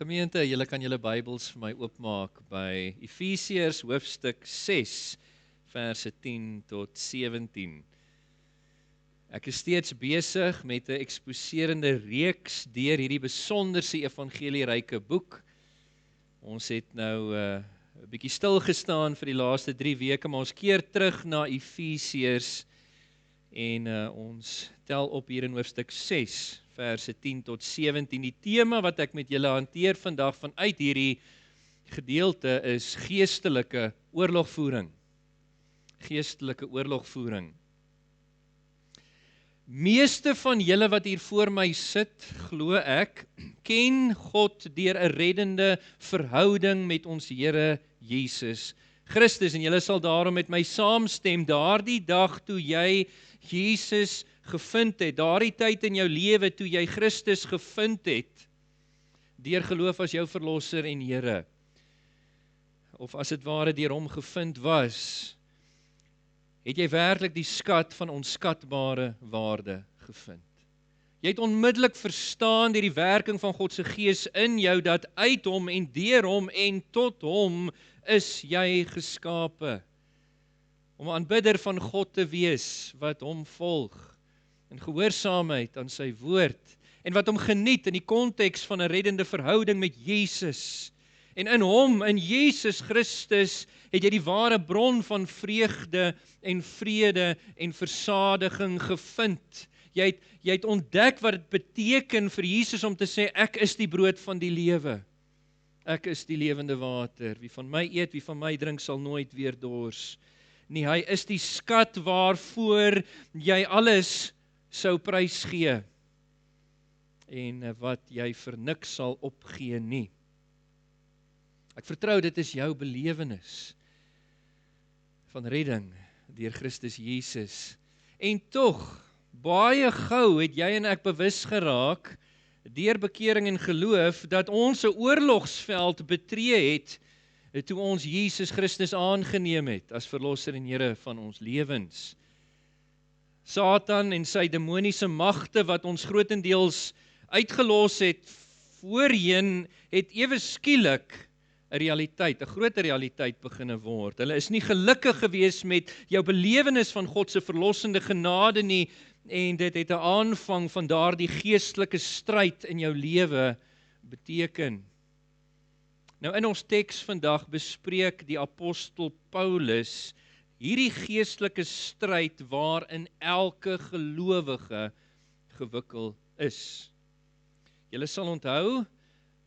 Gemeente, julle kan julle Bybels vir my oopmaak by Efesiërs hoofstuk 6, verse 10 tot 17. Ek is steeds besig met 'n eksposerende reeks deur hierdie besonderse evangelieryke boek. Ons het nou 'n bietjie stil gestaan vir die laaste 3 weke, maar ons keer terug na Efesiërs en ons tel op hier in hoofstuk 6, verse 10 tot 17. Die tema wat ek met julle hanteer vandag vanuit hierdie gedeelte is geestelike oorlogvoering. Geestelike oorlogvoering. Meeste van julle wat hier voor my sit, glo ek, ken God deur 'n reddende verhouding met ons Here Jesus Christus, en julle sal daarom met my saamstem, daardie dag toe jy Jesus gevind het, daardie tyd in jou lewe toe jy Christus gevind het, deur geloof as jou verlosser en Here, of as dit ware deur hom gevind was, het jy werklik die skat van onskatbare waarde gevind. Jy het onmiddellik verstaan deur die werking van God se Gees in jou, dat uit hom en deur hom en tot hom is jy geskape, om 'n aanbidder van God te wees, wat hom volg, in gehoorsaamheid aan sy woord, en wat hom geniet in die konteks van 'n reddende verhouding met Jesus. En in hom, in Jesus Christus, het jy die ware bron van vreugde en vrede en versadiging gevind. Jy het ontdek wat dit beteken vir Jesus om te sê, ek is die brood van die lewe. Ek is die lewende water. Wie van my eet, wie van my drink, sal nooit weer dors. Nee, hy is die skat waarvoor jy alles sou prys gee. En wat jy vir niks sal opgee nie. Ek vertrou dit is jou belewenis van redding deur Christus Jesus. En tog, baie gou het jy en ek bewus geraak, deur bekering en geloof, dat ons 'n oorlogsveld betree het, toe ons Jesus Christus aangeneem het as verlosser en Here van ons lewens. Satan en sy demoniese magte wat ons grootendeels uitgelos het voorheen, het ewe skielik 'n realiteit, 'n groter realiteit beginne word. Hulle is nie gelukkig gewees met jou belewenis van God se verlossende genade nie, en dit het 'n aanvang van daardie geestelike stryd in jou lewe beteken. Nou in ons teks vandag bespreek die apostel Paulus hierdie geestelike stryd waarin elke gelowige gewikkel is. Julle sal onthou,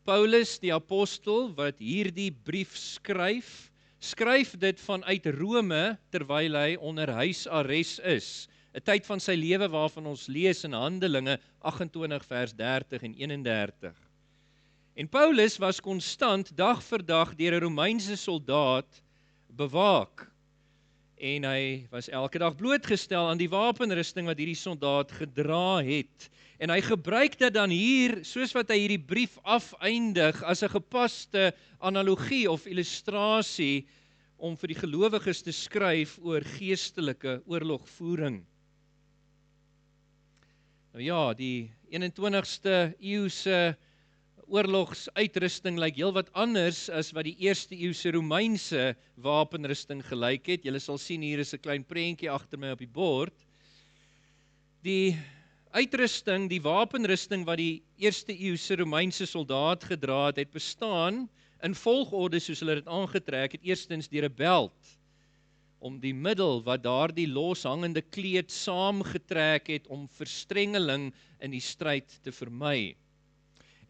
Paulus die apostel wat hierdie brief skryf dit vanuit Rome terwyl hy onder huisarrest is. 'n tyd van sy lewe waarvan ons lees in Handelinge 28 vers 30 en 31. En Paulus was konstant dag vir dag deur 'n Romeinse soldaat bewaak. En hy was elke dag blootgestel aan die wapenrusting wat hierdie soldaat gedra het. En hy gebruik dit dan hier, soos wat hy hierdie brief afeindig, as 'n gepaste analogie of illustrasie om vir die gelowiges te skryf oor geestelike oorlogvoering. Nou ja, die 21ste eeuse oorlogsuitrusting lyk heelwat anders as wat die eerste eeuse Romeinse wapenrusting gelyk het. Julle sal sien hier is 'n klein prentjie agter my op die bord. Die uitrusting, die wapenrusting wat die eerste eeuse Romeinse soldaat gedra het, het bestaan in volgorde soos hulle dit aangetrek het. Eerstens deur 'n belt, om die middel wat daardie loshangende kleed saamgetrek het om verstrengeling in die stryd te vermy.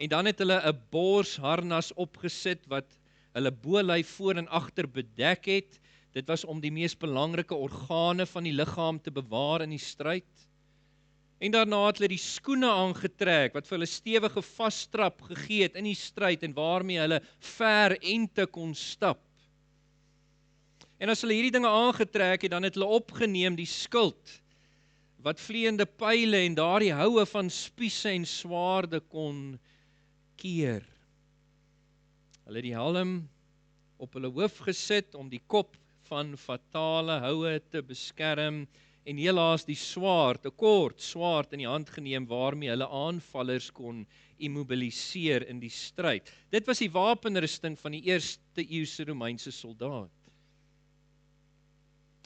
En dan het hulle 'n borsharnas opgesit wat hulle bolyf voor en agter bedek het. Dit was om die mees belangrike organe van die liggaam te bewaar in die stryd. En daarna het hulle die skoene aangetrek wat vir hulle stewige vasstrap gegee het in die stryd en waarmee hulle ver ente kon stap. En as hulle hierdie dinge aangetrek het, dan het hulle opgeneem die skild wat vleiende pyle en daardie houe van spiese en swaarde kon keer. Hulle het die helm op hulle hoof gesit om die kop van fatale houe te beskerm, en helaas die swaard, 'n kort swaard in die hand geneem waarmee hulle aanvallers kon immobiliseer in die stryd. Dit was die wapenrusting van die eerste eeuse Romeinse soldaat.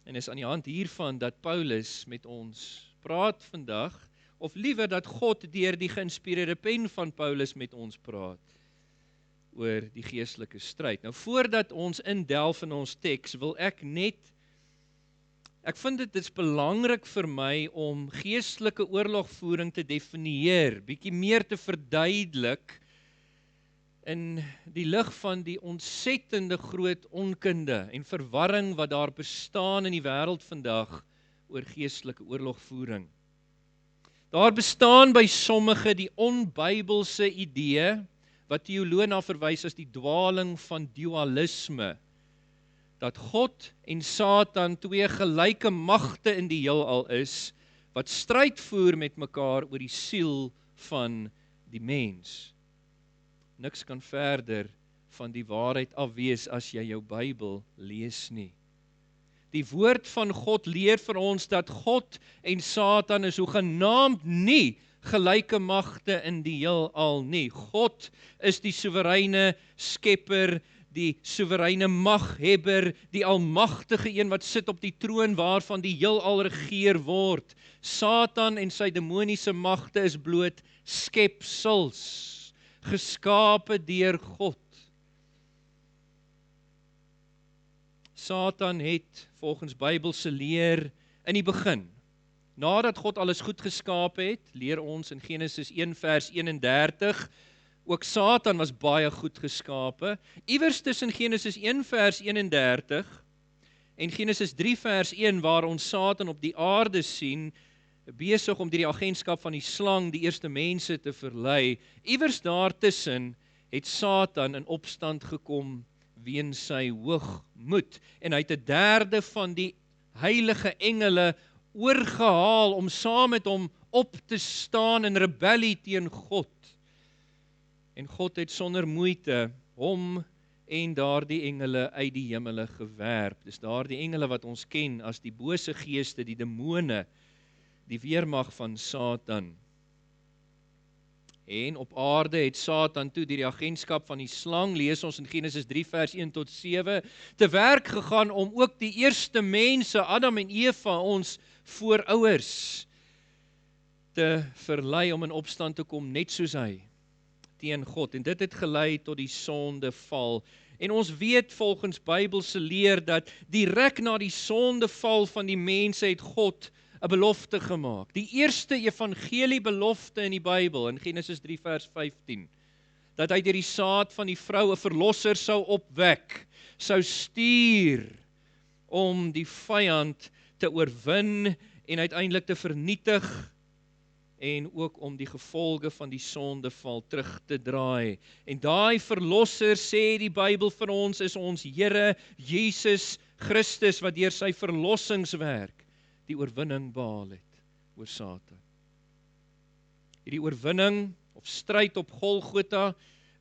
En is aan die hand hiervan dat Paulus met ons praat vandag, of liewer dat God deur die geïnspireerde pen van Paulus met ons praat oor die geestelike stryd. Nou voordat ons indelf in ons teks, wil ek vind dit is belangrik vir my om geestelike oorlogvoering te definieer, bietjie meer te verduidelik in die lig van die ontsettende groot onkunde en verwarring wat daar bestaan in die wêreld vandag oor geestelike oorlogvoering. Daar bestaan by sommige die onbybelse idee, wat teoloë na verwys as die dwaling van dualisme, dat God en Satan twee gelyke magte in die heelal is, wat stryd voer met mekaar oor die siel van die mens. Niks kan verder van die waarheid af wees as jy jou Bybel lees nie. Die woord van God leer vir ons dat God en Satan is hoegenaamd nie gelyke magte in die heelal nie. God is die soewereine skepper, die soewereine maghebber, die almagtige een wat sit op die troon waarvan die heelal regeer word. Satan en sy demoniese magte is bloot skepsels, geskape deur God. Satan het volgens Bybelse leer in die begin, nadat God alles goed geskaap het, leer ons in Genesis 1 vers 31, ook Satan was baie goed geskape. Iewers tussen Genesis 1 vers 31 en Genesis 3 vers 1 waar ons Satan op die aarde sien, besig om deur die agentskap van die slang die eerste mense te verlei. Iewers daartussen het Satan in opstand gekom weens sy hoogmoed en hy het 'n derde van die heilige engele oorgehaal om saam met hom op te staan in rebellie teen God. En God het sonder moeite hom en daardie engele uit die hemele gewerp. Dis daardie engele wat ons ken as die bose geeste, die demone, die weermag van Satan. En op aarde het Satan toe deur die agentskap van die slang, lees ons in Genesis 3 vers 1 tot 7, te werk gegaan om ook die eerste mense, Adam en Eva, ons voorouers, te verlei om in opstand te kom, net soos hy, teen God. En dit het gelei tot die sondeval. En ons weet volgens Bybelse leer dat direk na die sondeval van die mense het God 'n belofte gemaak. Die eerste evangelie belofte in die Bybel, in Genesis 3 vers 15, dat hy deur die saad van die vrou 'n verlosser sou opwek, sou stuur om die vyand te oorwin en uiteindelik te vernietig en ook om die gevolge van die sondeval terug te draai. En daai verlosser, sê die Bybel vir ons, is ons Here Jesus Christus, wat deur sy verlossingswerk die oorwinning behaal het oor Satan. Hierdie oorwinning of stryd op Golgotha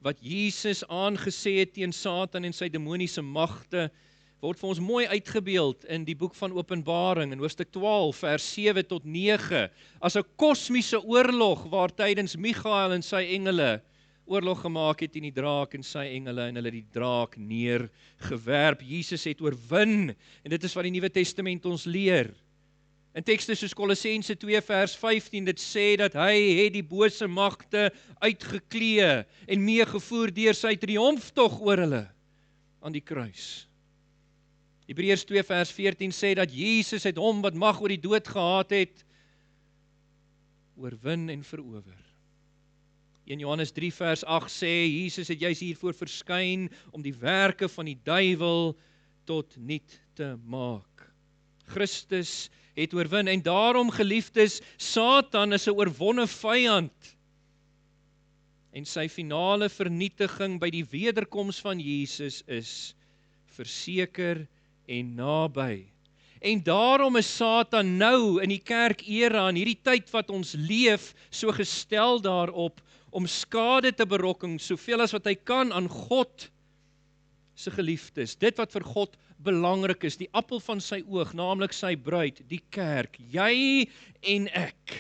wat Jesus aangesê het teen Satan en sy demoniese magte, word vir ons mooi uitgebeeld in die boek van Openbaring in hoofstuk 12 vers 7 tot 9 as 'n kosmiese oorlog waar tydens Michael en sy engele oorlog gemaak het teen die draak en sy engele en hulle die draak neergewerp. Jesus het oorwin en dit is wat die Nuwe Testament ons leer. In tekste soos Kolossense 2 vers 15, dit sê dat hy het die bose magte uitgeklee en meegevoer deur sy triomftog oor hulle aan die kruis. Hebreërs 2 vers 14 sê dat Jesus het hom wat mag oor die dood gehad het, oorwin en verower. 1 Johannes 3 vers 8 sê, Jesus het juis hiervoor verskyn om die werke van die duiwel tot niet te maak. Christus het oorwin en daarom, geliefdes, Satan is 'n oorwonne vyand. En sy finale vernietiging by die wederkoms van Jesus is verseker en naby. En daarom is Satan nou in die kerkera, in hierdie tyd wat ons leef, so gestel daarop om skade te berokken, soveel as wat hy kan aan God, se geliefdes, dit wat vir God belangrik is, die appel van sy oog, naamlik sy bruid, die kerk, jy en ek.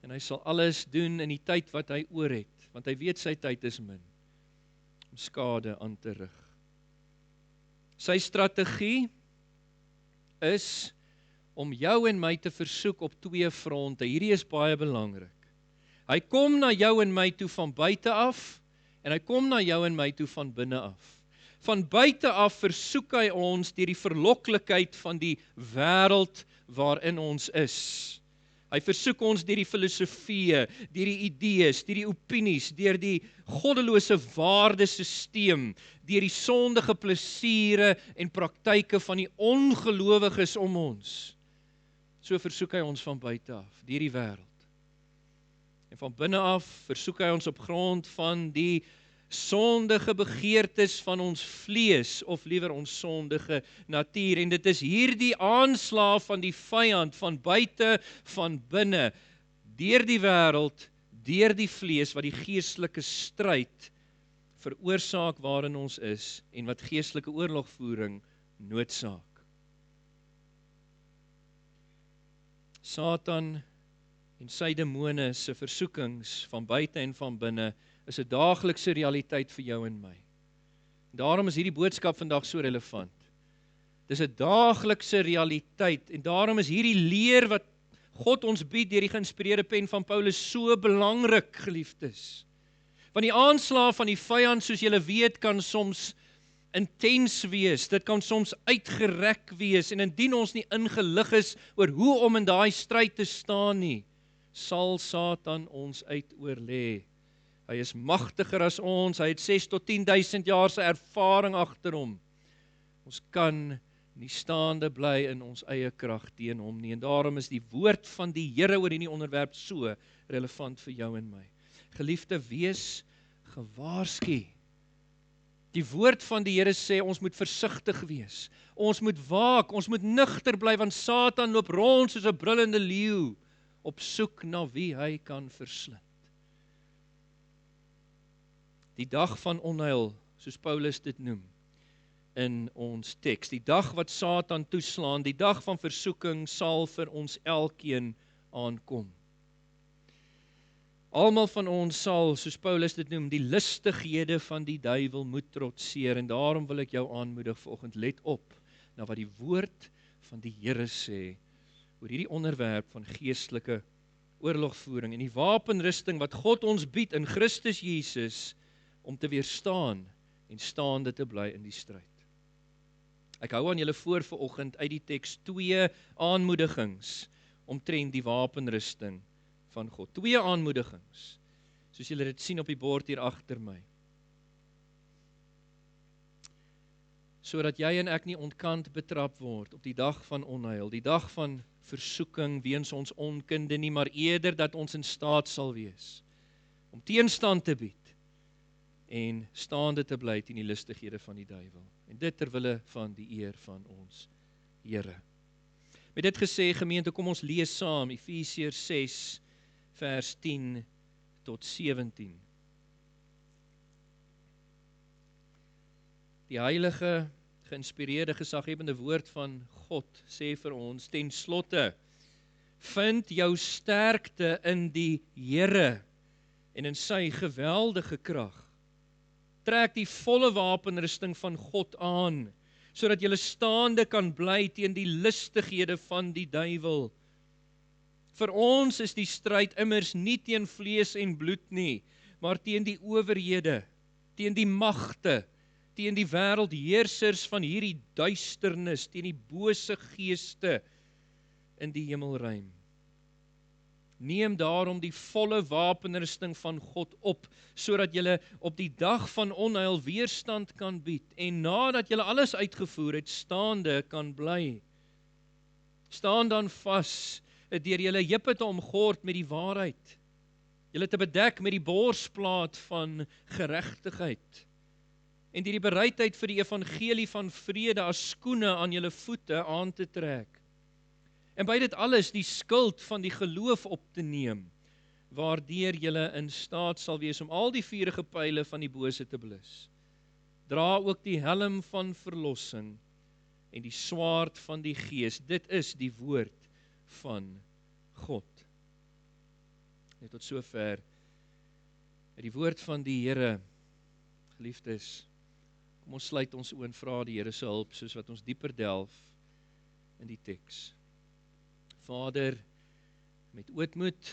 En hy sal alles doen in die tyd wat hy oor het, want hy weet sy tyd is min, om skade aan te rig. Sy strategie is om jou en my te versoek op 2 fronte. Hierdie is baie belangrik. Hy kom na jou en my toe van buite af, en hy kom na jou en my toe van binne af. Van buite af versoek hy ons deur die verloklikheid van die wêreld waarin ons is. Hy versoek ons deur die filosofieë, deur die idees, deur die opinies, deur die goddelose waardesisteem, deur die sondige plesiere en praktyke van die ongelowiges om ons. So versoek hy ons van buite af, deur die wêreld. En van binne af versoek hy ons op grond van die sondige begeertes van ons vlees, of liewer ons sondige natuur. En dit is hierdie aanslag van die vyand, van buite, van binne, deur die wêreld, deur die vlees, wat die geestelike stryd veroorsaak waarin ons is, en wat geestelike oorlogvoering noodsaak. Satan en sy demone se versoekings van buite en van binne is 'n daaglikse realiteit vir jou en my. Daarom is hierdie boodskap vandag so relevant. Dis 'n daaglikse realiteit en daarom is hierdie leer wat God ons bied deur die geïnspireerde pen van Paulus so belangrik, geliefdes. Want die aanslag van die vyand, soos julle weet, kan soms intens wees, dit kan soms uitgerek wees, en indien ons nie ingelig is oor hoe om in daai stryd te staan nie, sal Satan ons uitoorlê. Hy is magtiger as ons, hy het 6 tot 10.000 jaar se ervaring agter hom. Ons kan nie staande bly in ons eie krag teen hom nie, en daarom is die woord van die Here oor hierdie onderwerp so relevant vir jou en my. Geliefde, wees gewaarsku. Die woord van die Here sê ons moet versigtig wees. Ons moet waak, ons moet nugter bly, want Satan loop rond soos 'n brullende leeu op soek na wie hy kan verslind. Die dag van onheil, soos Paulus dit noem in ons teks, die dag wat Satan toeslaan, die dag van versoeking sal vir ons elkeen aankom. Almal van ons sal, soos Paulus dit noem, die listighede van die duiwel moet trotseer, en daarom wil ek jou aanmoedig vanoggend, let op na wat die woord van die Here sê oor hierdie onderwerp van geestelike oorlogvoering en die wapenrusting wat God ons bied in Christus Jesus om te weerstaan en staande te bly in die stryd. Ek hou aan julle voor vanoggend uit die teks 2 aanmoedigings omtrent die wapenrusting van God. 2 aanmoedigings, soos julle dit sien op die bord hier agter my. Sodat jy en ek nie ontkant betrap word op die dag van onheil, die dag van versoeking weens ons onkunde nie, maar eerder dat ons in staat sal wees om teenstand te bied en staande te bly teen die listighede van die duiwel. En dit ter wille van die eer van ons Here. Met dit gesê, gemeente, kom ons lees saam Efesiërs 6 vers 10 tot 17. Die heilige, geïnspireerde, gesaghebende woord van God sê vir ons, ten slotte, vind jou sterkte in die Here en in sy geweldige krag. Trek die volle wapenrusting van God aan, sodat jy staande kan bly teen die listighede van die duiwel. Vir ons is die stryd immers nie teen vlees en bloed nie, maar teen die owerhede, teen die magte, teen die wêreldheersers van hierdie duisternis, teen die bose geeste in die hemelruim. Neem daarom die volle wapenrusting van God op, sodat jy op die dag van onheil weerstand kan bied, en nadat jy alles uitgevoer het, staande kan bly. Staan dan vas, deur julle heupe te omgord met die waarheid, julle te bedek met die borsplaat van geregtigheid, en deur die bereidheid vir die evangelie van vrede as skoene aan julle voete aan te trek. En by dit alles die skild van die geloof op te neem, waardeur julle in staat sal wees om al die vuurige pyle van die bose te blus. Dra ook die helm van verlossing en die swaard van die Gees. Dit is die woord van God. Net tot sover uit die woord van die Here, geliefdes. Kom ons sluit ons oë en vra die Here se hulp, soos wat ons dieper delf in die teks. Vader, met ootmoed,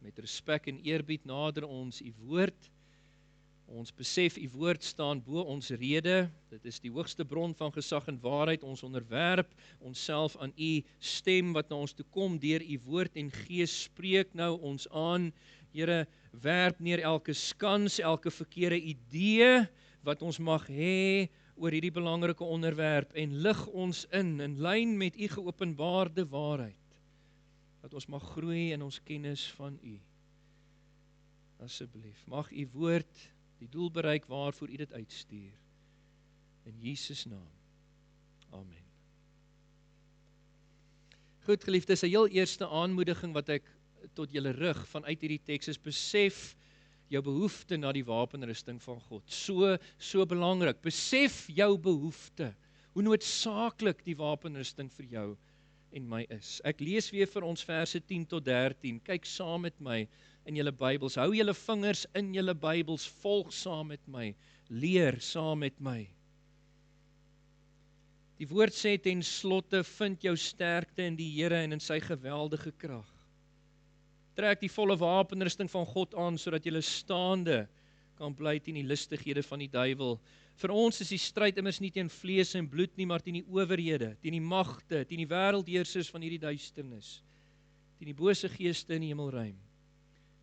met respek en eerbied nader ons u woord. Ons besef u woord staan bo ons rede. Dit is die hoogste bron van gesag en waarheid. Ons onderwerp onsself aan u stem wat na ons toe kom deur u woord en Gees. Spreek nou ons aan. Here, werp neer elke skans, elke verkeerde idee wat ons mag hê oor hierdie belangrike onderwerp en lig ons in lyn met u geopenbaarde waarheid. Dat ons mag groei in ons kennis van u. Asseblief, mag u woord die doel bereik waarvoor u dit uitstuur. In Jesus naam. Amen. Goed, geliefdes, 'n heel eerste aanmoediging wat ek tot julle rig vanuit hierdie teks is: besef jou behoefte na die wapenrusting van God. So belangrik. Besef jou behoefte. Hoe noodsaaklik die wapenrusting vir jou en my is. Ek lees weer vir ons verse 10 tot 13. Kyk saam met my in julle Bybels. Hou julle vingers in julle Bybels. Volg saam met my. Leer saam met my. Die woord sê ten slotte, vind jou sterkte in die Here en in sy geweldige krag. Trek die volle wapenrusting van God aan, sodat jy staande kan bly teen die listighede van die duiwel. Vir ons is die stryd immers nie teen vlees en bloed nie, maar teen die owerhede, teen die magte, teen die wêreldheersers van hierdie duisternis, teen die bose geeste in die hemelruim.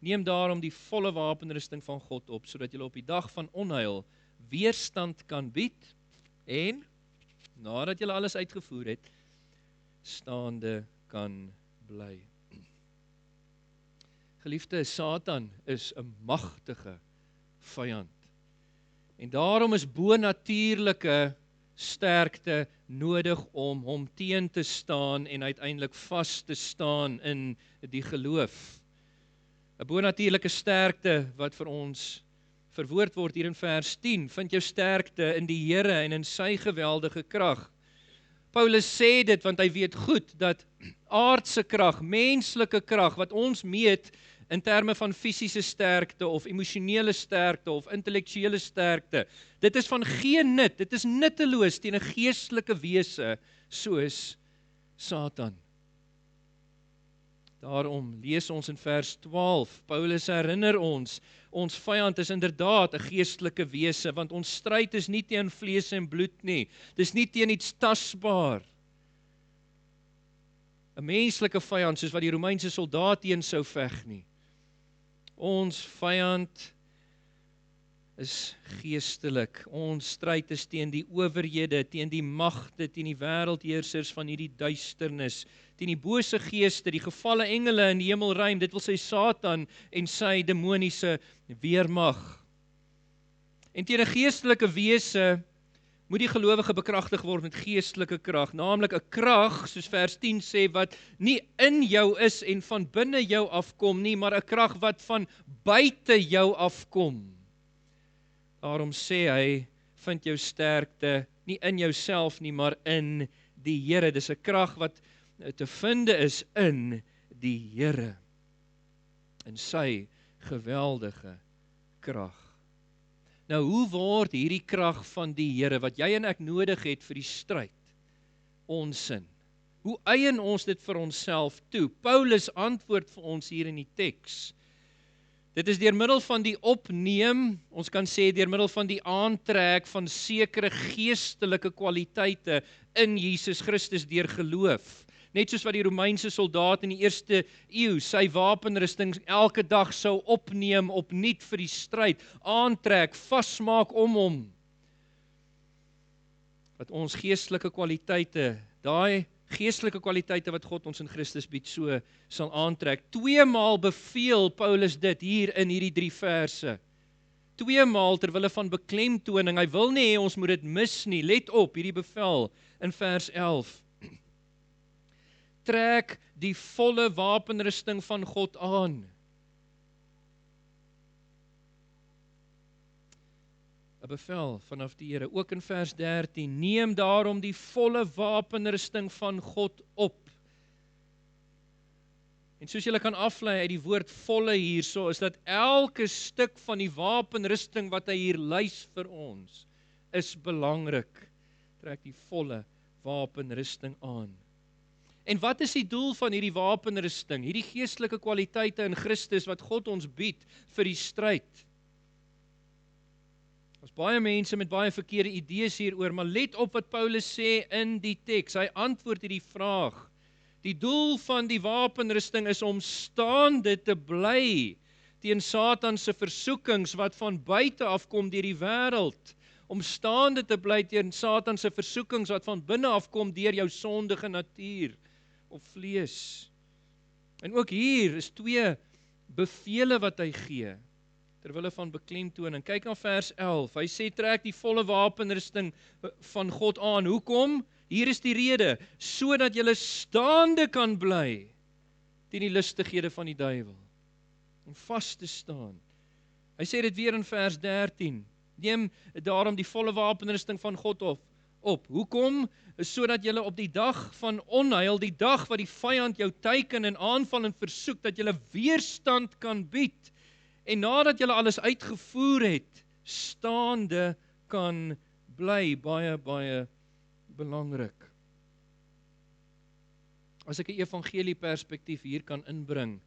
Neem daarom die volle wapenrusting van God op, sodat jy op die dag van onheil weerstand kan bied en, nadat jy alles uitgevoer het, staande kan bly. Geliefde, Satan is 'n magtige vyand. En daarom is bonatuurlike sterkte nodig om hom teen te staan en uiteindelik vas te staan in die geloof. 'n Bonatuurlike sterkte wat vir ons verwoord word hier in vers 10, vind jou sterkte in die Here en in sy geweldige krag. Paulus sê dit want hy weet goed dat aardse krag, menslike krag, wat ons meet in terme van fisiese sterkte of emosionele sterkte of intellektuele sterkte, dit is van geen nut, dit is nutteloos teen 'n geestelike wese soos Satan. Daarom lees ons in vers 12, Paulus herinner ons vyand is inderdaad 'n geestelike wese, want ons stryd is nie teen vlees en bloed nie, dis nie teen iets tasbaar. 'n Menslike vyand, soos wat die Romeinse soldaat teen sou veg nie. Ons vyand is geestelik. Ons stryd is teen die owerhede, teen die magte, teen die wêreldheersers van hierdie duisternis, teen die bose geeste, die gevalle engele in die hemelruim, dit wil sê Satan en sy demoniese weermag. En teen 'n geestelike wese moet die gelowige bekragtig word met geestelike krag, naamlik 'n krag, soos vers 10 sê, wat nie in jou is en van binne jou afkom nie, maar 'n krag wat van buite jou afkom. Daarom sê hy, vind jou sterkte nie in jouself nie, maar in die Here. Dis 'n krag wat te vinde is in die Here, in sy geweldige krag. Nou, hoe word hierdie krag van die Here, wat jy en ek nodig het vir die stryd, ons in? Hoe eien ons dit vir onsself toe? Paulus antwoord vir ons hier in die teks. Dit is deur middel van die opneem, ons kan sê deur middel van die aantrek van sekere geestelike kwaliteite in Jesus Christus deur geloof. Net soos wat die Romeinse soldaat in die eerste eeu sy wapenrusting elke dag sou opneem opnuut vir die stryd, aantrek, vasmaak om hom. Wat ons geestelike kwaliteite, daai geestelike kwaliteite wat God ons in Christus bied, so sal aantrek. 2 maal beveel Paulus dit hier in hierdie 3 verse. 2 maal terwille van beklemtoning. Hy wil nie hê ons moet dit mis nie. Let op, hierdie bevel in vers 11. Trek die volle wapenrusting van God aan. 'n bevel vanaf die Here, ook in vers 13, neem daarom die volle wapenrusting van God op. En soos julle kan aflei uit die woord volle hierso, is dat elke stuk van die wapenrusting wat hy hier lys vir ons, is belangrik. Trek die volle wapenrusting aan. En wat is die doel van hierdie wapenrusting? Hierdie geestelike kwaliteite in Christus wat God ons bied vir die stryd. Daar's baie mense met baie verkeerde idees hieroor, maar let op wat Paulus sê in die teks. Hy antwoord hierdie vraag. Die doel van die wapenrusting is om staande te bly teen Satan se versoekings wat van buite afkom deur die wêreld. Om staande te bly teen Satan se versoekings wat van binne afkom deur jou sondige natuur of vlees. En ook hier is 2 bevele wat hy gee terwille van beklemtoning. Kyk na vers 11. Hy sê trek die volle wapenrusting van God aan. Hoekom? Hier is die rede, sodat jy staande kan bly teen die lustighede van die duiwel. Om vas te staan. Hy sê dit weer in vers 13. Neem daarom die volle wapenrusting van God op. Hoekom? Sodat jy op die dag van onheil, die dag wat die vyand jou teiken en aanval en versoek, dat jy weerstand kan bied. En nadat jy alles uitgevoer het, staande kan bly. Baie, baie belangrik. As ek 'n evangelie perspektief hier kan inbring.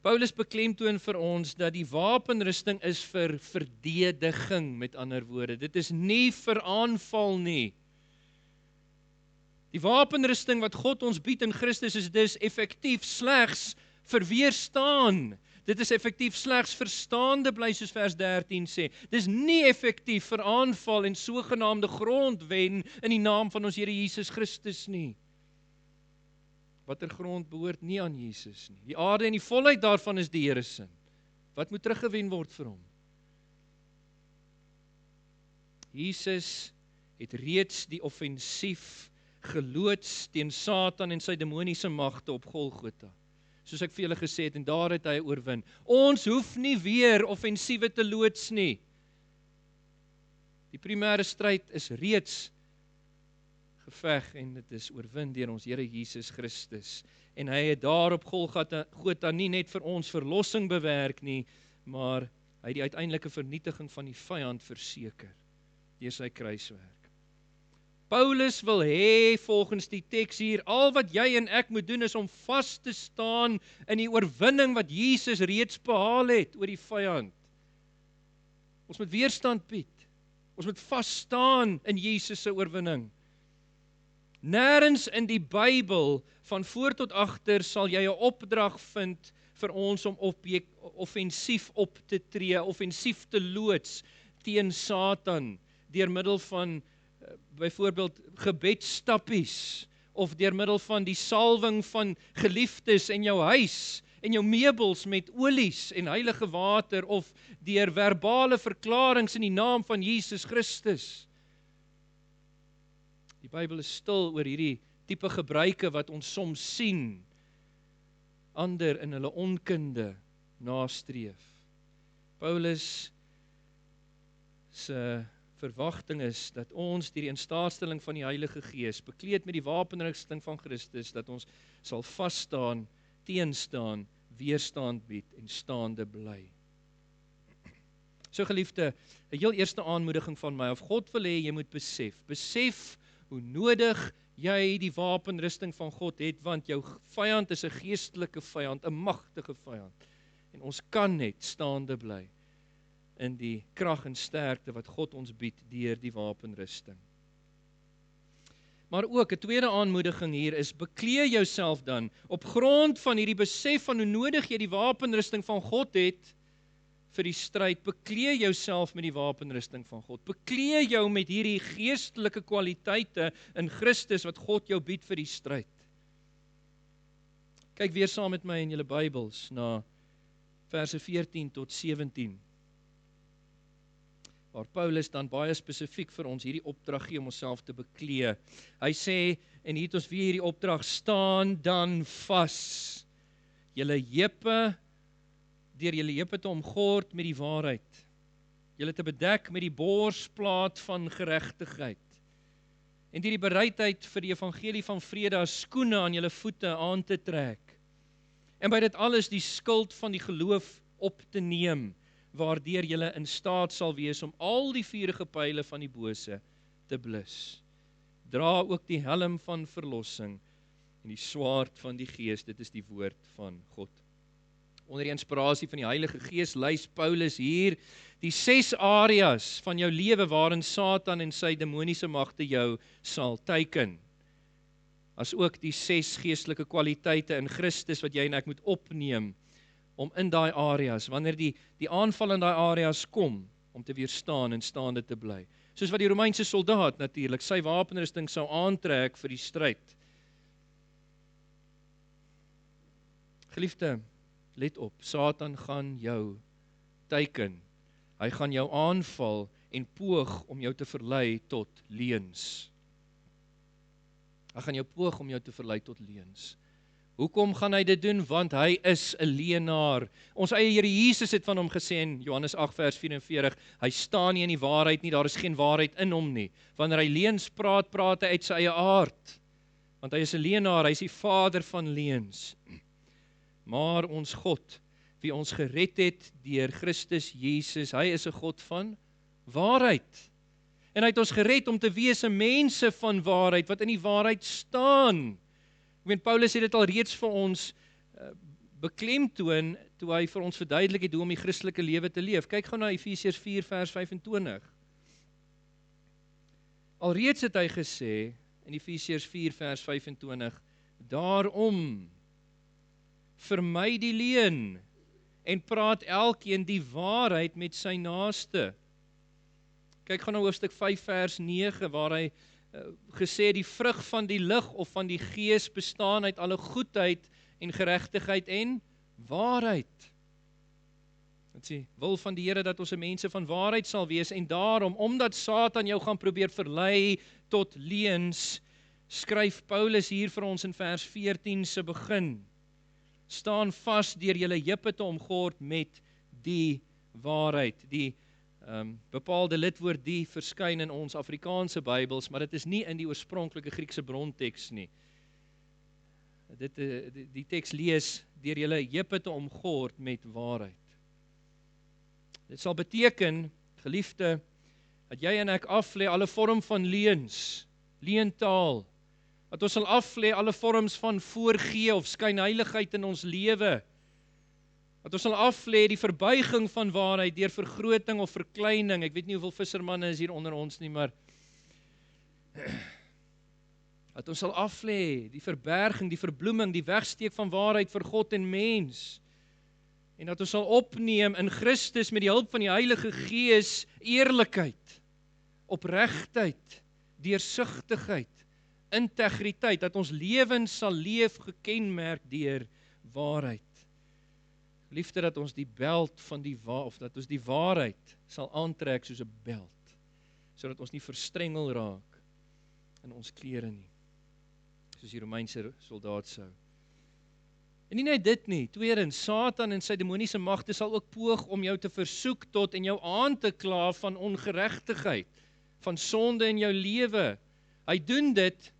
Paulus beklemtoon vir ons dat die wapenrusting is vir verdediging, met ander woorde. Dit is nie vir aanval nie. Die wapenrusting wat God ons bied in Christus is dus effektief slegs vir weerstaan. Dit is effektief slegs verstaande bly, soos vers 13 sê. Dit is nie effektief vir aanval en sogenaamde grondwen in die naam van ons Here Jesus Christus nie. Watter grond behoort nie aan Jesus nie. Die aarde en die volheid daarvan is die Here se. Wat moet teruggewen word vir hom? Jesus het reeds die offensief geloods teen Satan en sy demoniese magte op Golgotha. Soos ek vir julle gesê het, en daar het hy oorwin. Ons hoef nie weer offensiewe te loods nie. Die primêre stryd is reeds geveg en dit is oorwin deur ons Here Jesus Christus. En hy het daar op Golgotha nie net vir ons verlossing bewerk nie, maar hy het die uiteindelike vernietiging van die vyand verseker deur sy kruiswerk. Paulus wil hê volgens die teks hier, al wat jy en ek moet doen is om vas te staan in die oorwinning wat Jesus reeds behaal het oor die vyand. Ons moet weerstand bied. Ons moet vas staan in Jesus se oorwinning. Nêrens in die Bybel van voor tot agter sal jy 'n opdrag vind vir ons om offensief op te tree, offensief te loods teen Satan deur middel van byvoorbeeld gebedstappies of deur middel van die salwing van geliefdes in jou huis en jou meubels met olies en heilige water of deur verbale verklaringe in die naam van Jesus Christus. Die Bybel is stil oor hierdie tipe gebruike wat ons soms sien, ander in hulle onkunde nastreef. Paulus se verwagting is dat ons deur die instaatstelling van die Heilige Gees, bekleed met die wapenrusting van Christus, dat ons sal vas staan, teenstaan, weerstand bied en staande bly. So geliefde, 'n heel eerste aanmoediging van my, of God wil hê jy moet besef hoe nodig jy die wapenrusting van God het, want jou vyand is 'n geestelike vyand, 'n magtige vyand. En ons kan net staande bly in die krag en sterkte wat God ons bied deur die wapenrusting. Maar ook 'n tweede aanmoediging hier is, beklee jouself dan op grond van hierdie besef van hoe nodig jy die wapenrusting van God het vir die stryd. Beklee jouself met die wapenrusting van God. Beklee jou met hierdie geestelike kwaliteite in Christus wat God jou bied vir die stryd. Kyk weer saam met my in julle Bybels na verse 14 tot 17. Waar Paulus dan baie spesifiek vir ons hierdie opdrag gee om onsself te beklee. Hy sê, en hier het ons weer hierdie opdrag, staan dan vas. Julle heupe te omgord met die waarheid. julle te bedek met die borsplaat van geregtigheid en die bereidheid vir die evangelie van vrede as skoene aan julle voete aan te trek. En by dit alles die skild van die geloof op te neem, waardeur julle in staat sal wees om al die vurige pyle van die bose te blus. Dra ook die helm van verlossing en die swaard van die Gees, dit is die woord van God. Onder die inspirasie van die Heilige Gees lys Paulus hier die 6 areas van jou lewe waarin Satan en sy demoniese magte jou sal teiken. As ook die 6 geestelike kwaliteite in Christus wat jy en ek moet opneem om in daai areas, wanneer die aanval in daai areas kom, om te weerstaan en staande te bly. Soos wat die Romeinse soldaat natuurlik sy wapenrusting sou aantrek vir die stryd. Geliefde, let op, Satan gaan jou teiken. Hy gaan jou aanval en poog om jou te verlei tot leuns. Hy gaan jou poog om jou te verlei tot leuns. Hoekom gaan hy dit doen? Want hy is 'n leienaar. Ons eie Here Jesus het van hom gesê in Johannes 8 vers 44, hy staan nie in die waarheid nie, daar is geen waarheid in hom nie. Wanneer hy leuns praat, praat hy uit sy eie aard. Want hy is 'n leienaar, hy is die vader van leuns. Maar ons God, wie ons gered het deur Christus Jesus, hy is 'n God van waarheid. En hy het ons gered om te wees 'n mense van waarheid, wat in die waarheid staan. Ek weet, Paulus het dit al reeds vir ons beklemtoon, toe hy vir ons verduidelik het hoe om die Christelike lewe te leef. Kyk gou na Efesiërs 4 vers 25. Alreeds het hy gesê, in Efesiërs 4 vers 25, daarom vermy die leuen en praat elkeen die waarheid met sy naaste. Kyk gou na hoofstuk 5 vers 9 waar hy gesê die vrug van die lig of van die Gees bestaan uit alle goedheid en geregtigheid en waarheid. Dit sê, wil van die Here dat ons 'n mense van waarheid sal wees en daarom, omdat Satan jou gaan probeer verlei tot leuns, skryf Paulus hier vir ons in vers 14 se begin. Staan vas deur julle heupe te omgord met die waarheid. Die bepaalde lidwoord die verskyn in ons Afrikaanse Bybels, maar dit is nie in die oorspronklike Griekse bronteks nie. Die teks lees deur julle heupe te omgord met waarheid. Dit sal beteken, geliefde, dat jy en ek aflê alle vorm van leuns, leentaal, dat ons sal aflê alle vorms van voorgee of skynheiligheid in ons lewe, dat ons sal aflê die verbuiging van waarheid deur vergroting of verkleining. Ek weet nie hoeveel vissermanne is hier onder ons nie, maar dat ons sal aflê die verberging, die verbloeming, die wegsteek van waarheid vir God en mens. En dat ons sal opneem in Christus met die hulp van die Heilige Gees eerlikheid, opregtheid, deursigtigheid, integriteit, dat ons lewens sal leef gekenmerk deur waarheid. Liefde dat ons die beld van dat ons die waarheid sal aantrek soos 'n beld, sodat ons nie verstrengel raak in ons klere nie, soos die Romeinse soldaat sou. En nie net dit nie, tweedens, Satan en sy demoniese magte sal ook poog om jou te versoek tot en jou aan te kla van ongeregtigheid, van sonde in jou lewe. Hy doen dit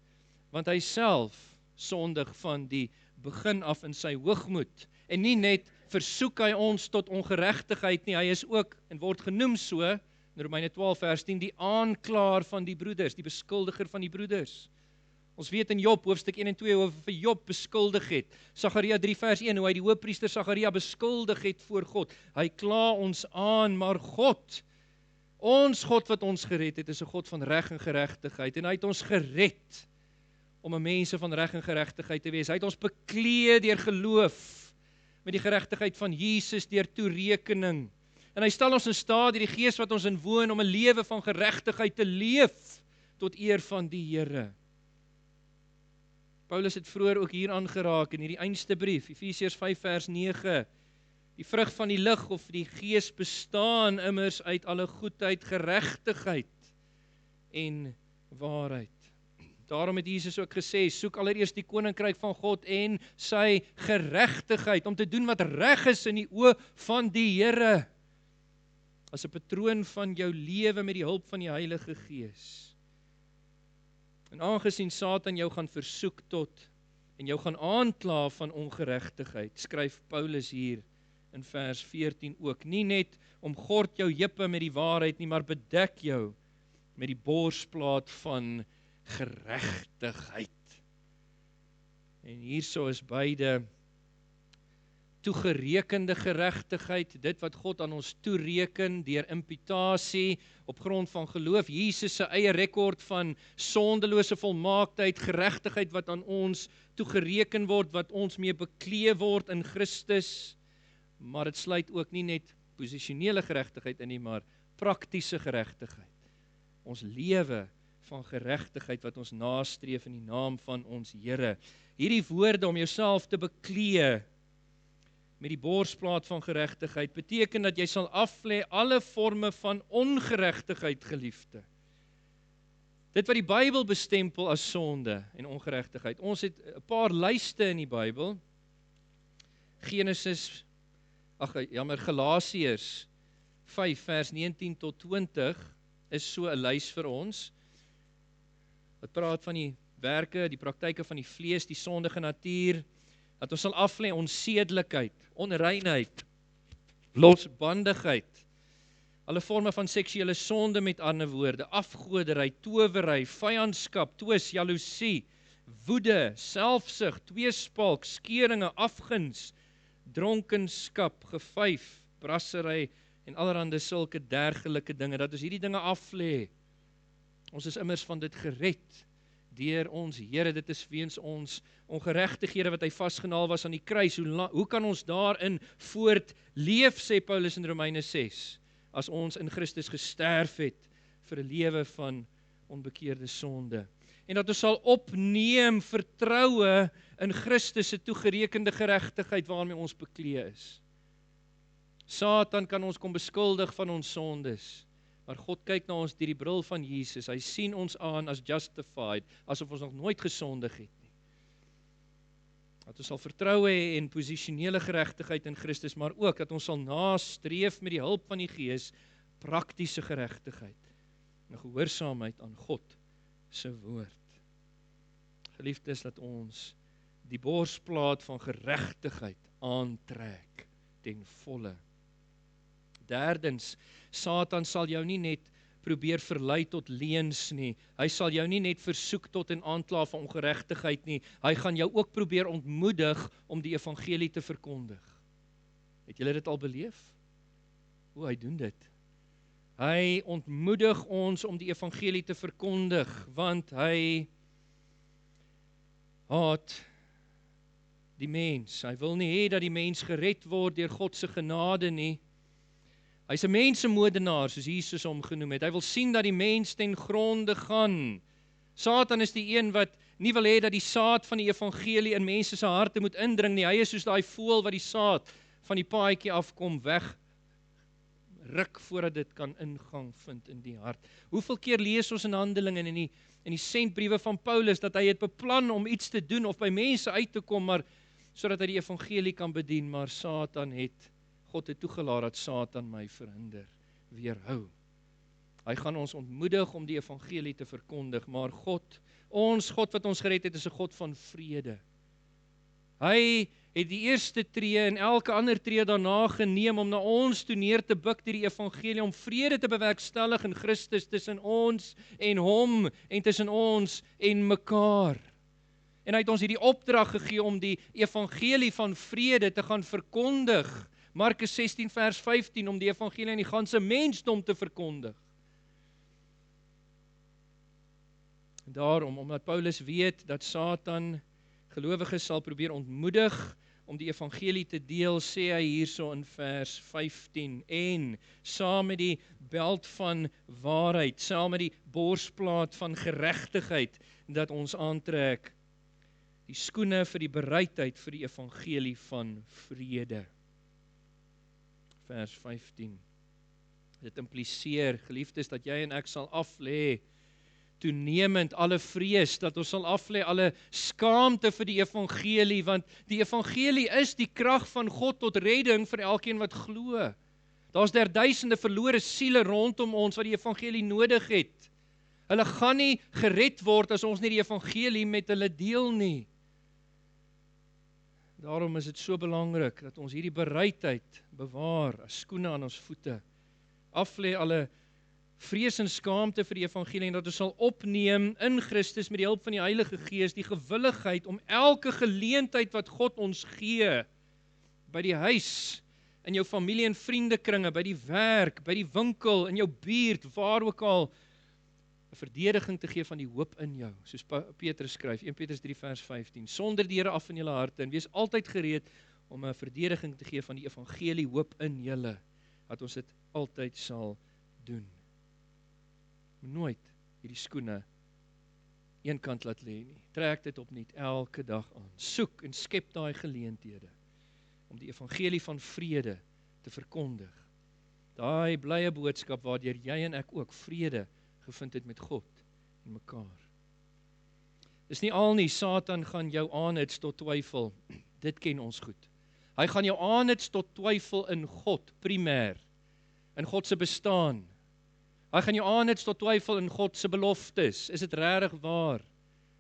want hy self sondig van die begin af in sy hoogmoed. En nie net versoek hy ons tot ongeregtigheid nie, hy is ook, en word genoem so, in Romeine 12 vers 10, die aanklaer van die broeders, die beskuldiger van die broeders. Ons weet in Job, hoofstuk 1 en 2, hoe hy Job beskuldig het. Sagaria 3 vers 1, hoe hy die hoofpriester Sagaria beskuldig het voor God. Hy kla ons aan, maar God, ons God wat ons gered het, is 'n God van reg en geregtigheid. En hy het ons gered om 'n mense van reg en geregtigheid te wees. Hy het ons bekleë deur geloof met die geregtigheid van Jesus deur toerekening. En hy stel ons in staat deur die Gees wat ons inwoon om 'n lewe van geregtigheid te leef tot eer van die Here. Paulus het vroeër ook hier aangeraak in hierdie einste brief, Efesiërs 5 vers 9. Die vrug van die lig of die Gees bestaan immers uit alle goedheid, geregtigheid en waarheid. Daarom het Jesus ook gesê, soek allereerst die koninkryk van God en sy geregtigheid, om te doen wat reg is in die oë van die Here. as 'n patroon van jou lewe met die hulp van die Heilige Gees. En aangesien Satan jou gaan versoek tot en jou gaan aankla van ongeregtigheid, skryf Paulus hier in vers 14 ook, nie net om gord jou heupe met die waarheid nie, maar bedek jou met die borsplaat van geregtigheid. En hierso is beide toegerekende geregtigheid, dit wat God aan ons toereken deur imputasie op grond van geloof, Jesus se eie rekord van sondelose volmaaktheid, geregtigheid wat aan ons toegereken word, wat ons mee bekleed word in Christus, maar dit sluit ook nie net posisionele geregtigheid in nie, maar praktiese geregtigheid. Ons lewe van geregtigheid wat ons nastreef in die naam van ons Here. Hierdie woorde om jouself te bekleed met die borsplaat van geregtigheid beteken dat jy sal aflê alle forme van ongeregtigheid, geliefde. Dit wat die Bybel bestempel as sonde en ongeregtigheid. Ons het 'n paar lyste in die Bybel. Galasiërs 5 vers 19 tot 20 is so 'n lys vir ons. Wat praat van die werke, die praktyke van die vlees, die sondige natuur, dat ons sal aflê onsedelikheid, onreinheid, losbandigheid, alle forme van seksuele sonde met ander woorde, afgoderry, towery, vyandskap, twis, jaloesie, woede, selfsug, tweespalk, skeringe, afguns, dronkenskap, gevyf, brassery en allerhande sulke dergelike dinge, dat ons hierdie dinge aflê. Ons is immers van dit gered deur ons Here, dit is weens ons ongeregtighede wat hy vasgenaal was aan die kruis. Hoe kan ons daarin voortleef, sê Paulus in Romeine 6, as ons in Christus gesterf het vir 'n lewe van onbekeerde sonde. En dat ons sal opneem vertroue in Christus se toegerekende geregtigheid waarmee ons bekleed is. Satan kan ons kom beskuldig van ons sondes, maar God kyk na ons deur die bril van Jesus. Hy sien ons aan as justified, asof ons nog nooit gesondig het nie. Dat ons sal vertroue hê in posisionele geregtigheid in Christus, maar ook dat ons sal nastreef met die hulp van die Gees praktiese geregtigheid en gehoorsaamheid aan God se woord. Geliefdes, dat ons die borsplaat van geregtigheid aantrek ten volle. Derdens, Satan sal jou nie net probeer verlei tot leuns nie. Hy sal jou nie net versoek tot en aankla van ongeregtigheid nie. Hy gaan jou ook probeer ontmoedig om die evangelie te verkondig. Het julle dit al beleef? O, hy doen dit. Hy ontmoedig ons om die evangelie te verkondig, want hy haat die mens. Hy wil nie hê dat die mens gered word deur God se genade nie. Hy's 'n mensemoordenaar, soos Jesus hom genoem het. Hy wil sien dat die mens ten gronde gaan. Satan is die een wat nie wil hê dat die saad van die evangelie in mense se harte moet indring nie. Hy is soos daai voël wat die saad van die paadjie afkom weg ruk voordat dit kan ingang vind in die hart. Hoeveel keer lees ons in Handelinge en in die sendbriewe van Paulus dat hy het beplan om iets te doen of by mense uit te kom, maar sodat hy die evangelie kan bedien, maar God het toegelaat dat Satan my verhinder, weerhou. Hy gaan ons ontmoedig om die evangelie te verkondig, maar ons God wat ons gered het, is 'n God van vrede. Hy het die eerste tree en elke ander tree daarna geneem om na ons toe neer te buig deur die evangelie, om vrede te bewerkstellig in Christus tussen ons en hom en tussen ons en mekaar. En hy het ons hierdie opdrag gegee om die evangelie van vrede te gaan verkondig. Markus 16 vers 15, om die evangelie aan die ganse mensdom te verkondig. Daarom, omdat Paulus weet dat Satan gelowiges sal probeer ontmoedig om die evangelie te deel, sê hy hierso in vers 15, en saam met die beld van waarheid, saam met die borsplaat van geregtigheid, dat ons aantrek die skoene vir die bereidheid vir die evangelie van vrede. Vers 15. Dit impliseer, geliefdes, dat jy en ek sal aflê toenemend alle vrees, dat ons sal aflê alle skaamte vir die evangelie, want die evangelie is die krag van God tot redding vir elkeen wat glo. Daar's duisende verlore siele rondom ons wat die evangelie nodig het. Hulle gaan nie gered word as ons nie die evangelie met hulle deel nie. Daarom is dit so belangrik dat ons hierdie bereidheid bewaar as skoene aan ons voete. Aflê alle vrees en skaamte vir die evangelie en dat ons sal opneem in Christus met die hulp van die Heilige Gees die gewilligheid om elke geleentheid wat God ons gee, by die huis, in jou familie en vriendekringe, by die werk, by die winkel, in jou buurt, waar ook al, 'n verdediging te gee van die hoop in jou, soos Petrus skryf, 1 Petrus 3 vers 15, sonder die Here af in julle harte, en wees altyd gereed om 'n verdediging te gee van die evangelie hoop in julle, dat ons dit altyd sal doen. Nooit hierdie skoene een kant laat lê nie. Trek dit opnuut elke dag aan. Soek en skep daai geleenthede om die evangelie van vrede te verkondig. Daai blye boodskap waardeur jy en ek ook vrede gevind het met God en mekaar. Dis nie al nie, Satan gaan jou aanhits tot twyfel. Dit ken ons goed. Hy gaan jou aanhits tot twyfel in God, primêr. In God se bestaan. Hy gaan jou aanhits tot twyfel in God se beloftes. Is dit regtig waar?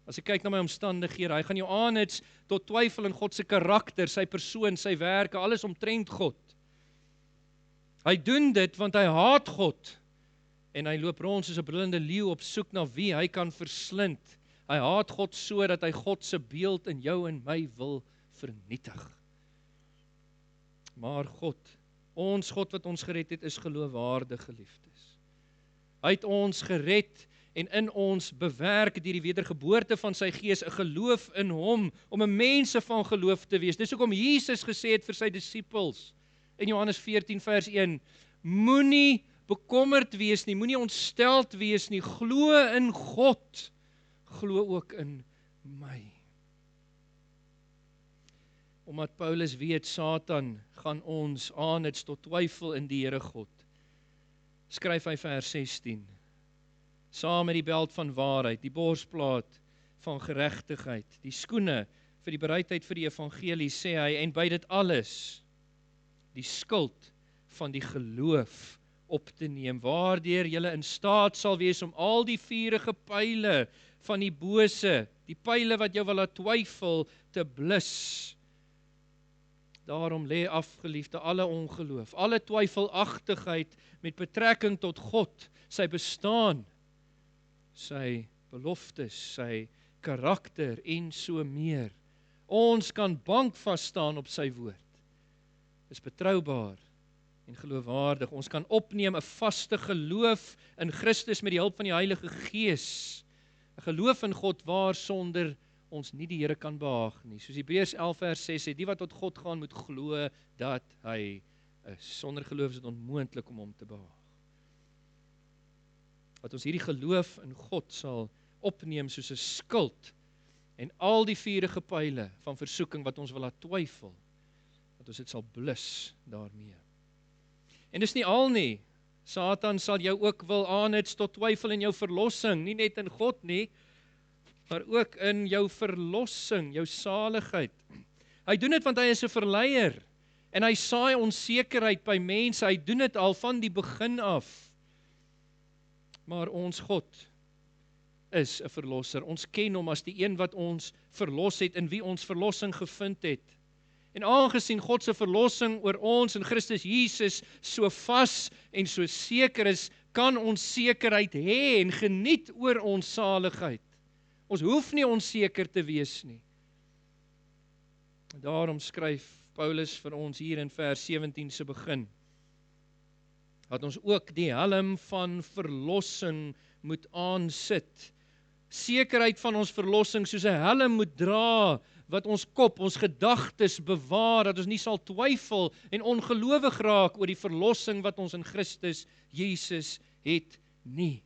As ek kyk na my omstandighede, hy gaan jou aanhits tot twyfel in God se karakter, sy persoon, sy werke, alles omtrent God. Hy doen dit want hy haat God. En hy loop rond soos 'n brullende leeu op soek na wie hy kan verslind. Hy haat God so dat hy God se beeld in jou en my wil vernietig. Maar God, ons God wat ons gered het, is geloofwaardig, geliefdes. Hy het ons gered en in ons bewerk deur die wedergeboorte van sy Gees 'n geloof in hom, om 'n mense van geloof te wees. Dis hoekom Jesus gesê het vir sy disippels in Johannes 14 vers 1, moenie bekommerd wees nie, moenie ontsteld wees nie, glo in God, glo ook in my. Omdat Paulus weet, Satan gaan ons aanhits tot twyfel in die Here God, skryf hy vers 16, saam met die beld van waarheid, die borsplaat van geregtigheid, die skoene vir die bereidheid vir die evangelie, sê hy, en by dit alles, die skild van die geloof op te neem, waardeur julle in staat sal wees om al die vuurige pyle van die bose, die pyle wat jou wil laat twyfel, te blus. Daarom lê af, geliefde, alle ongeloof, alle twyfelagtigheid met betrekking tot God, sy bestaan, sy beloftes, sy karakter en so meer. Ons kan bankvas staan op sy woord. Is betroubaar en geloofwaardig. Ons kan opneem 'n vaste geloof in Christus met die hulp van die Heilige Gees. 'n Geloof in God waar sonder ons nie die Here kan behaag nie. Soos Hebreërs 11 vers 6 sê, die wat tot God gaan moet glo dat hy is. Sonder geloof is dit onmoontlik om hom te behaag. Dat ons hierdie geloof in God sal opneem soos 'n skild en al die vuurige pyle van versoeking wat ons wil laat twyfel, dat ons dit sal blus daarmee. En dis nie al nie. Satan sal jou ook wil aanhits tot twyfel in jou verlossing, nie net in God nie, maar ook in jou verlossing, jou saligheid. Hy doen dit want hy is 'n verleier en hy saai onsekerheid by mense. Hy doen dit al van die begin af. Maar ons God is 'n verlosser. Ons ken hom as die een wat ons verlos het, in wie ons verlossing gevind het. En aangesien God se verlossing oor ons in Christus Jesus so vas en so seker is, kan ons sekerheid hê en geniet oor ons saligheid. Ons hoef nie onseker te wees nie. Daarom skryf Paulus vir ons hier in vers 17 se begin, dat ons ook die helm van verlossing moet aansit. Sekerheid van ons verlossing soos 'n helm moet dra, wat ons kop, ons gedagtes bewaar, dat ons nie sal twyfel en ongelowig raak oor die verlossing wat ons in Christus Jesus het nie.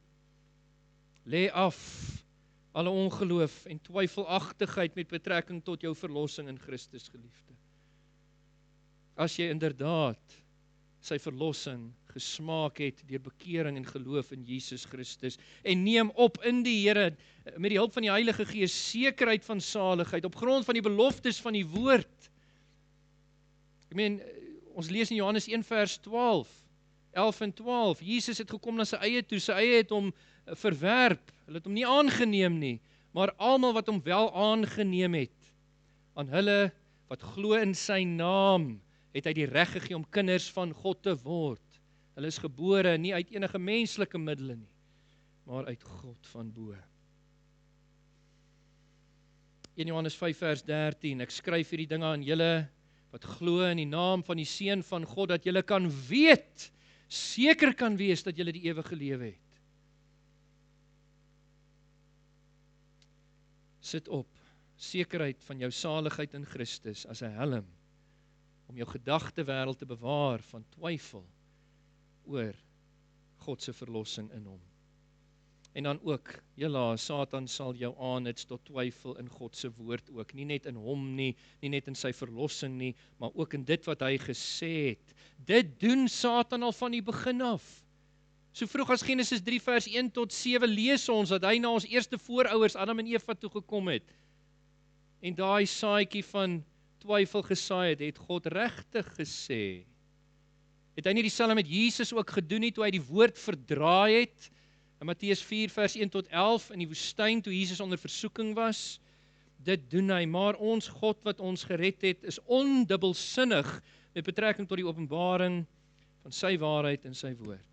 Lê af alle ongeloof en twyfelagtigheid met betrekking tot jou verlossing in Christus, geliefde. As jy inderdaad sy verlossing gesmaak het deur bekering en geloof in Jesus Christus en neem op in die Here met die hulp van die Heilige Gees sekerheid van saligheid op grond van die beloftes van die woord. Ek meen, ons lees in Johannes 1 vers 12, 11 en 12. Jesus het gekom na sy eie toe, sy eie het hom verwerp. Hulle het hom nie aangeneem nie, maar almal wat hom wel aangeneem het, aan hulle wat glo in sy naam, het hy die reg gegee om kinders van God te word. Hulle is gebore nie uit enige menslike middele nie, maar uit God van bo. 1 Johannes 5 vers 13, ek skryf hierdie dinge aan julle wat glo in die naam van die Seun van God, dat julle kan weet, seker kan wees dat julle die ewige lewe het. Sit op sekerheid van jou saligheid in Christus as 'n helm, om jou gedagtewêreld te bewaar van twyfel oor God se verlossing in hom. En dan ook, Satan sal jou aanhits tot twyfel in God se woord ook, nie net in hom nie, nie net in sy verlossing nie, maar ook in dit wat hy gesê het. Dit doen Satan al van die begin af. So vroeg as Genesis 3 vers 1 tot 7 lees ons dat hy na ons eerste voorouers Adam en Eva toe gekom het. En daai saadjie van twyfel gesaai het, het God regtig gesê. Het hy nie dieselfde met Jesus ook gedoen nie, toe hy die woord verdraai het, in Matteus 4 vers 1 tot 11, in die woestyn toe Jesus onder versoeking was? Dit doen hy, maar ons God wat ons gered het, is ondubbelsinnig met betrekking tot die openbaring van sy waarheid en sy woord.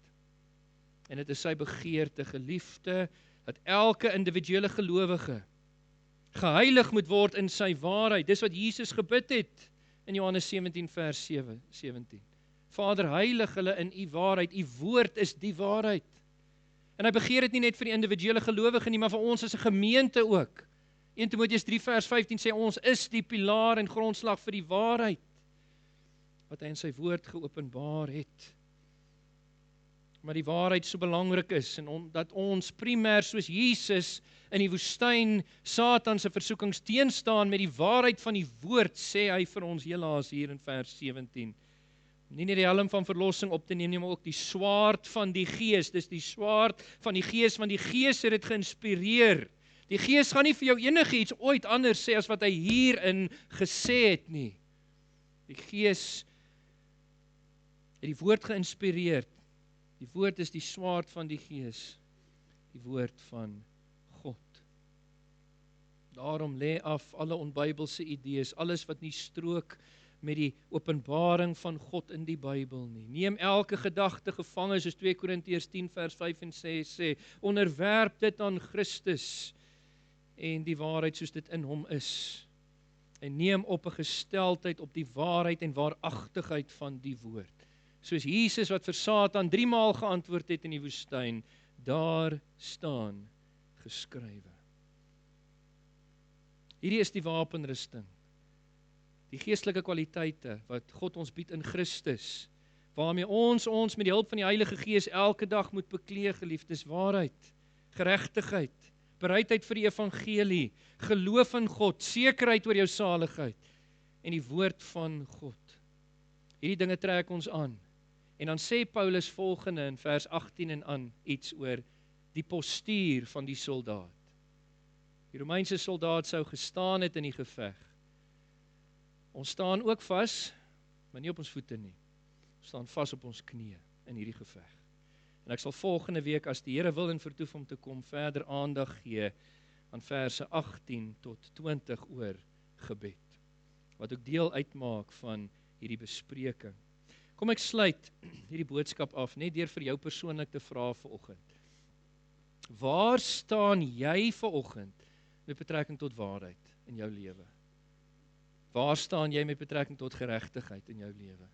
En dit is sy begeerte, geliefde, dat elke individuele gelowige geheilig moet word in sy waarheid. Dis wat Jesus gebid het in Johannes 17 vers 17. Vader, heilig hulle in u waarheid, u woord is die waarheid. En hy begeer dit nie net vir die individuele gelowige nie, maar vir ons as 'n gemeente ook. 1 Timoteus 3 vers 15 sê ons is die pilaar en grondslag vir die waarheid, wat hy in sy woord geopenbaar het. Maar die waarheid so belangrik is, en omdat ons primêr soos Jesus in die woestyn Satan se versoekings teenstaan met die waarheid van die woord, sê hy vir ons helaas hier in vers 17. Nie net die helm van verlossing op te neem nie, maar ook die swaard van die Gees. Dis die swaard van die Gees, want die Gees het dit geïnspireer. Die Gees gaan nie vir jou enigiets ooit anders sê as wat hy hierin gesê het nie. Die Gees het die woord geïnspireer. Die woord is die swaard van die Gees, die woord van God. Daarom lê af alle onbybelse idees, alles wat nie strook met die openbaring van God in die Bybel nie. Neem elke gedagte gevange, soos 2 Korintiërs 10 vers 5 en 6 sê, onderwerp dit aan Christus en die waarheid soos dit in hom is. En neem op 'n gesteldheid op die waarheid en waaragtigheid van die woord. Soos Jesus wat vir Satan 3 maal geantwoord het in die woestyn, daar staan geskrywe. Hierdie is die wapenrusting. Die geestelike kwaliteite wat God ons bied in Christus, waarmee ons met die hulp van die Heilige Gees elke dag moet beklee, geliefdes, waarheid, geregtigheid, bereidheid vir die evangelie, geloof in God, sekerheid oor jou saligheid en die woord van God. Hierdie dinge trek ons aan. En dan sê Paulus volgende in vers 18 en aan iets oor die postuur van die soldaat. Die Romeinse soldaat sou gestaan het in die geveg. Ons staan ook vas, maar nie op ons voete nie. Ons staan vas op ons knieë in hierdie geveg. En ek sal volgende week, as die Here wil en vertoef om te kom, verder aandag gee aan verse 18 tot 20 oor gebed, wat ook deel uitmaak van hierdie bespreking. Kom ek sluit hierdie boodskap af, net deur vir jou persoonlik te vra vanoggend. Waar staan jy vanoggend met betrekking tot waarheid in jou lewe? Waar staan jy met betrekking tot geregtigheid in jou lewe?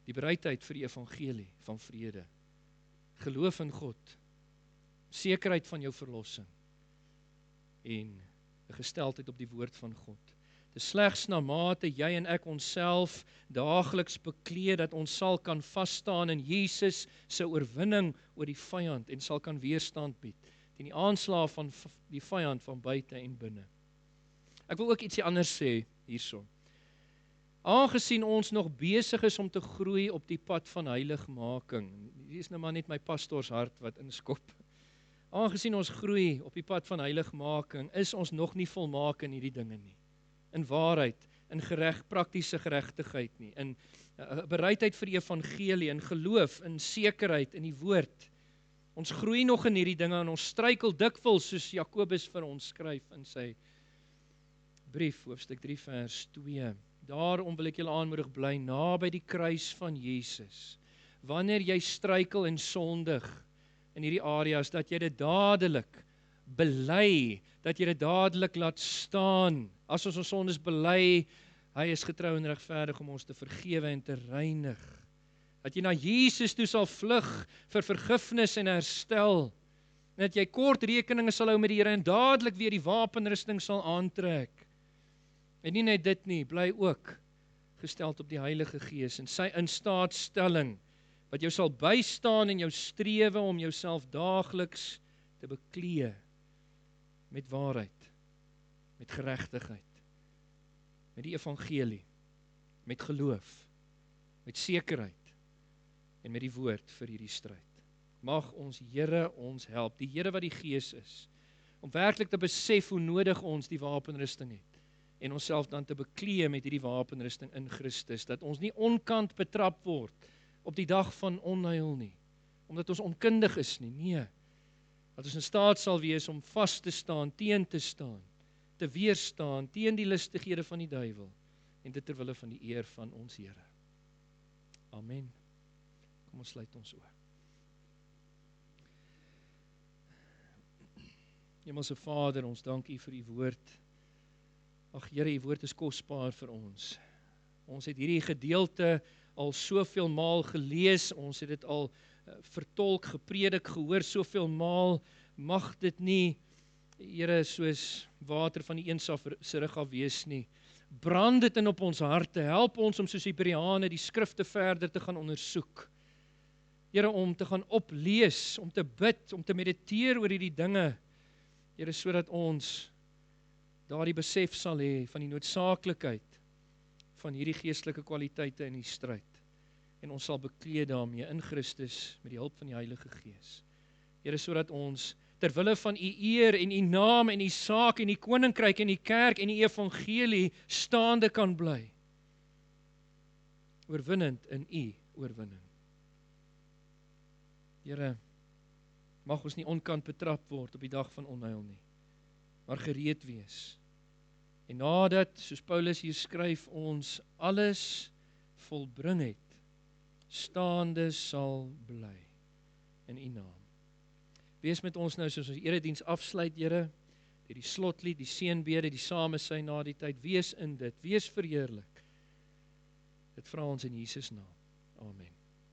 Die bereidheid vir die evangelie van vrede, geloof in God, sekerheid van jou verlossing en 'n gesteldheid op die woord van God. Dis slegs na mate jy en ek onsself daagliks beklee dat ons sal kan vasstaan in Jesus se oorwinning oor die vyand en sal kan weerstand bied teen die aanslae van die vyand van buite en binne. Ek wil ook ietsie anders sê hierso. Aangesien ons nog besig is om te groei op die pad van heiligmaking, hier is nou maar net my pastoorshart wat inskop. Aangesien ons groei op die pad van heiligmaking, is ons nog nie volmaak in hierdie dinge nie. In waarheid, in praktiese geregtigheid nie, in bereidheid vir die evangelie, in geloof, in sekerheid, in die woord. Ons groei nog in hierdie dinge en ons struikel dikwels soos Jakobus vir ons skryf in sy brief, hoofstuk 3 vers 2. Daarom wil ek julle aanmoedig, bly naby die kruis van Jesus. Wanneer jy struikel en sondig in hierdie areas, dat jy dit dadelik bely, dat jy dit dadelik laat staan. As ons sondes bely, hy is getrou en regverdig om ons te vergewe en te reinig. Dat jy na Jesus toe sal vlug vir vergifnis en herstel. En dat jy kort rekeninge sal hou met die Here en dadelik weer die wapenrusting sal aantrek. En nie net dit nie, bly ook gesteld op die Heilige Gees en sy instaatstelling, wat jou sal bystaan in jou strewe om jouself daagliks te beklee met waarheid, met geregtigheid, met die evangelie, met geloof, met sekerheid en met die woord vir hierdie stryd. Mag ons Here ons help, die Here wat die Gees is, om werklik te besef hoe nodig ons die wapenrusting het en onsself dan te beklee met hierdie wapenrusting in Christus, dat ons nie onkant betrap word op die dag van onheil nie, omdat ons onkundig is nie, nee, dat ons in staat sal wees om vas te staan, teen te staan, te weerstaan, teen die listighede van die duiwel, en dit ter wille van die eer van ons Here. Amen. Kom ons sluit ons oë. Hemelse Vader, ons dank U vir U woord. Ag Here, U woord is kosbaar vir ons. Ons het hierdie gedeelte al soveel maal gelees, ons het dit al vertolk, gepredik, gehoor soveel maal, mag dit nie, Here, soos water van die een se rug af wees nie. Brand dit in op ons harte, help ons om soos Hebreëne die skrifte verder te gaan ondersoek. Here, om te gaan oplees, om te bid, om te mediteer oor hierdie dinge, Here, sodat ons daardie besef sal hê van die noodsaaklikheid van hierdie geestelike kwaliteite in die stryd. En ons sal beklee daarmee in Christus met die hulp van die Heilige Gees. Here, sodat ons ter wille van U eer en U naam en U saak en U koninkryk en U kerk en U evangelie staande kan bly. Oorwinnend in U oorwinning. Here, mag ons nie onkant betrap word op die dag van onheil nie, maar gereed wees. En nadat, soos Paulus hier skryf, ons alles volbring het, staande sal bly in U naam. Wees met ons nou soos ons erediens afsluit, Here, deur die slotlied, die seënbede, die samesyn na die tyd. Wees in dit, wees verheerlik. Dit vra ons in Jesus naam. Amen.